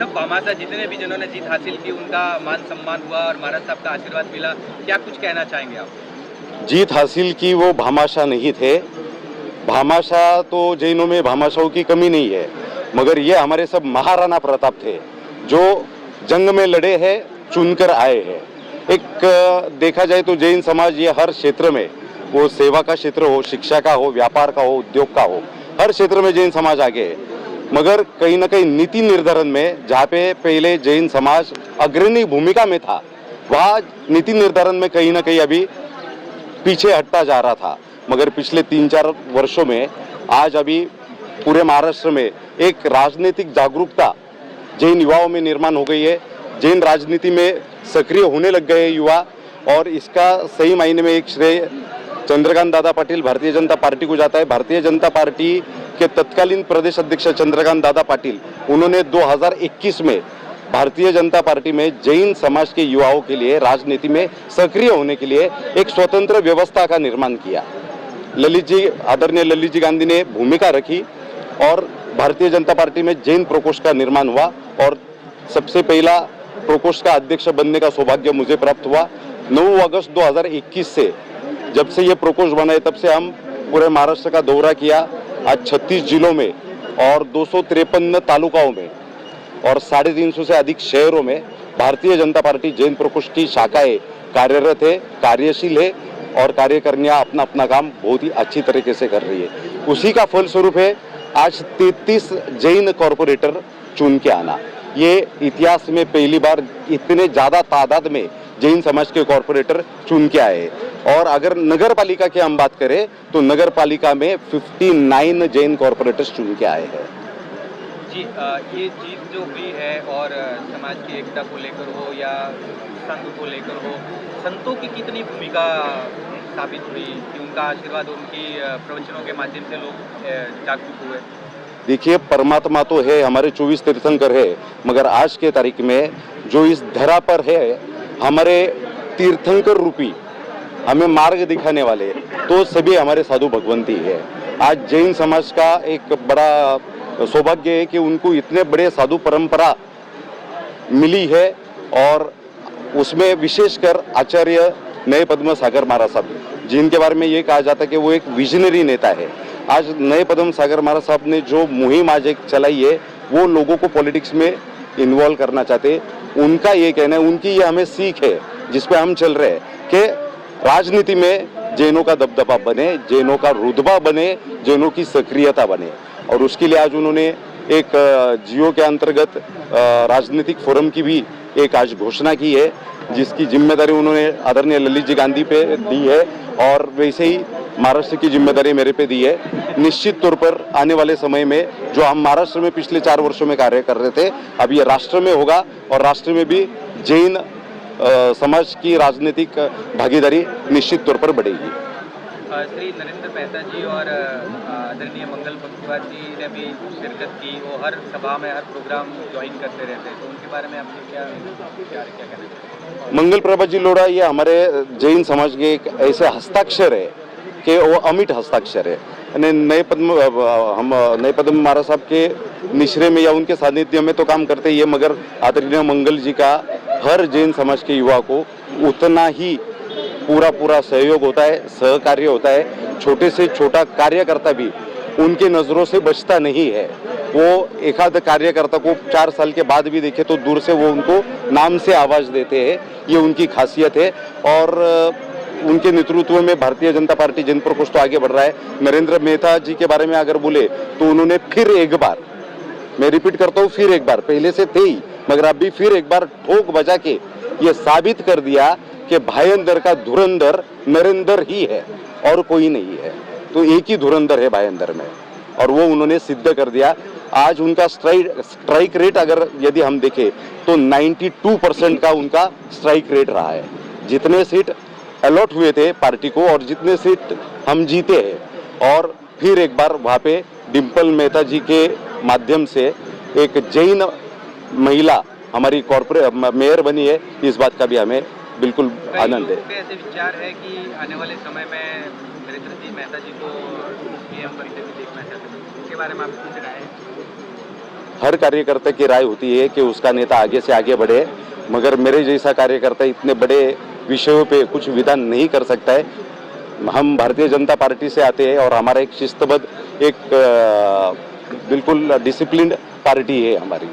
भामाशाह जितने भी जिन्होंने जीत हासिल की उनका मान सम्मान हुआ और महाराज साहब का आशीर्वाद मिला, क्या कुछ कहना चाहेंगे आप? जीत हासिल की वो भामाशाह नहीं थे। भामाशाह तो जैनों में भामाशाहों की कमी नहीं है, मगर ये हमारे सब महाराणा प्रताप थे जो जंग में लड़े हैं, चुनकर आए हैं। एक देखा जाए तो जैन समाज ये हर क्षेत्र में, वो सेवा का क्षेत्र हो, शिक्षा का हो, व्यापार का हो, उद्योग का हो, हर क्षेत्र में जैन समाज आगे है। मगर कहीं ना कहीं नीति निर्धारण में जहाँ पे पहले जैन समाज अग्रणी भूमिका में था, वहाँ नीति निर्धारण में कहीं ना कहीं अभी पीछे हटता जा रहा था। मगर पिछले 3-4 वर्षों में आज अभी पूरे महाराष्ट्र में एक राजनीतिक जागरूकता जैन युवाओं में निर्माण हो गई है। जैन राजनीति में सक्रिय होने लग गए युवा, और इसका सही मायने में एक श्रेय चंद्रकांत दादा पाटिल भारतीय जनता पार्टी को जाता है। भारतीय जनता पार्टी के तत्कालीन प्रदेश अध्यक्ष चंद्रकांत दादा पाटिल, उन्होंने 2021 में भारतीय जनता पार्टी में जैन समाज के युवाओं के लिए राजनीति में सक्रिय होने के लिए एक स्वतंत्र व्यवस्था का निर्माण किया। आदरणीय ललित जी गांधी ने भूमिका रखी और भारतीय जनता पार्टी में जैन प्रकोष्ठ का निर्माण हुआ, और सबसे पहला प्रकोष्ठ का अध्यक्ष बनने का सौभाग्य मुझे प्राप्त हुआ। 9 अगस्त 2021 से जब से ये प्रकोष्ठ बना है, तब से हम पूरे महाराष्ट्र का दौरा किया। आज 36 जिलों में और 253 तालुकाओं में और 350 से अधिक शहरों में भारतीय जनता पार्टी जैन प्रकोष्ठ की शाखाएं कार्यरत है, कार्यशील है, और कार्यकर्मियां अपना अपना काम बहुत ही अच्छी तरीके से कर रही है। उसी का फलस्वरूप है आज 33 जैन कॉरपोरेटर चुन के आना। ये इतिहास में पहली बार इतने ज्यादा तादाद में जैन समाज के कॉरपोरेटर चुन के आए। और अगर नगर पालिका की हम बात करें तो नगर पालिका में 59 जैन कॉरपोरेटर्स चुन के आए हैं। जी, ये जीत जो हुई है और समाज की एकता को लेकर हो या संघ को लेकर हो, संतों की कितनी भूमिका साबित हुई कि उनका आशीर्वाद, उनकी प्रवचनों के माध्यम से लोग जागरूक हुए? देखिए, परमात्मा तो है, हमारे 24 तीर्थंकर है, मगर आज के तारीख में जो इस धरा पर है, हमारे तीर्थंकर रूपी हमें मार्ग दिखाने वाले, तो सभी हमारे साधु भगवंती है। आज जैन समाज का एक बड़ा सौभाग्य है कि उनको इतने बड़े साधु परंपरा मिली है, और उसमें विशेषकर आचार्य नए पद्म सागर महाराज साहब, जिनके बारे में ये कहा जाता है कि वो एक विजनरी नेता है। आज नए पद्म सागर महाराज साहब ने जो मुहिम आज एक चलाई है, वो लोगों को पॉलिटिक्स में इन्वॉल्व करना चाहते। उनका ये कहना है, उनकी ये हमें सीख है जिस पे हम चल रहे हैं कि राजनीति में जैनों का दबदबा बने, जैनों का रुतबा बने, जैनों की सक्रियता बने। और उसके लिए आज उन्होंने एक जियो के अंतर्गत राजनीतिक फोरम की भी एक आज घोषणा की है, जिसकी जिम्मेदारी उन्होंने आदरणीय ललित जी गांधी पे दी है, और वैसे ही महाराष्ट्र की जिम्मेदारी मेरे पे दी है। निश्चित तौर पर आने वाले समय में जो हम महाराष्ट्र में पिछले 4 वर्षों में कार्य कर रहे थे, अब ये राष्ट्र में होगा, और राष्ट्र में भी जैन समाज की राजनीतिक भागीदारी निश्चित तौर पर बढ़ेगी। श्री नरेंद्र मेहता जी और आदरणीय मंगल पंकवार जी ने भी शिरकत की। वो हर सभा में, हर प्रोग्राम ज्वाइन करते रहते हैं, तो उनके बारे में आपने क्या कहना चाहिए? मंगल प्रभा जी लोढ़ा ये हमारे जैन समाज के एक ऐसे हस्ताक्षर है कि वो अमिट हस्ताक्षर है। અને हम नए पद्म महाराज साहब के निश्रे में या उनके सानिध्य में तो काम करते ही है, मगर आदरणीय मंगल जी का हर जैन समाज के युवा को उतना ही पूरा सहयोग होता है, सहकार्य होता है। छोटे से छोटा कार्यकर्ता भी उनके नजरों से बचता नहीं है। वो एक आध कार्यकर्ता को 4 साल के बाद भी देखे तो दूर से वो उनको नाम से आवाज देते हैं, ये उनकी खासियत है। और उनके नेतृत्व में भारतीय जनता पार्टी जैन प्रकोष्ठ आगे बढ़ रहा है। नरेंद्र मेहता जी के बारे में अगर बोले तो उन्होंने फिर एक बार, मैं रिपीट करता हूँ, फिर एक बार, पहले से थे ही मगर अब भी फिर एक बार ठोक बजा के ये साबित कर दिया कि भाईंदर का धुरंधर नरेंद्र ही है और कोई नहीं है। तो एक ही धुरंधर है भाईंदर में, और वो उन्होंने सिद्ध कर दिया। आज उनका स्ट्राइक रेट अगर यदि हम देखें तो 92% का उनका स्ट्राइक रेट रहा है। जितने सीट अलॉट हुए थे पार्टी को और जितने सीट हम जीते हैं, और फिर एक बार वहाँ पे डिम्पल मेहता जी के माध्यम से एक जैन महिला हमारी कॉर्पोरेट मेयर बनी है, इस बात का भी हमें बिल्कुल आनंद है। ऐसे विचार है कि आने वाले समय में नरेंद्र जी मेहता जी को पीएम बनते हुए देखना चाहते हैं, इसके बारे में आपकी कुछ राय है? हर कार्यकर्ता की राय होती है कि उसका नेता आगे से आगे बढ़े, मगर मेरे जैसा कार्यकर्ता इतने बड़े विषयों पे कुछ विधान नहीं कर सकता है। हम भारतीय जनता पार्टी से आते हैं और हमारा एक शिस्तबद्ध, एक बिल्कुल डिसिप्लिन्ड पार्टी है हमारी।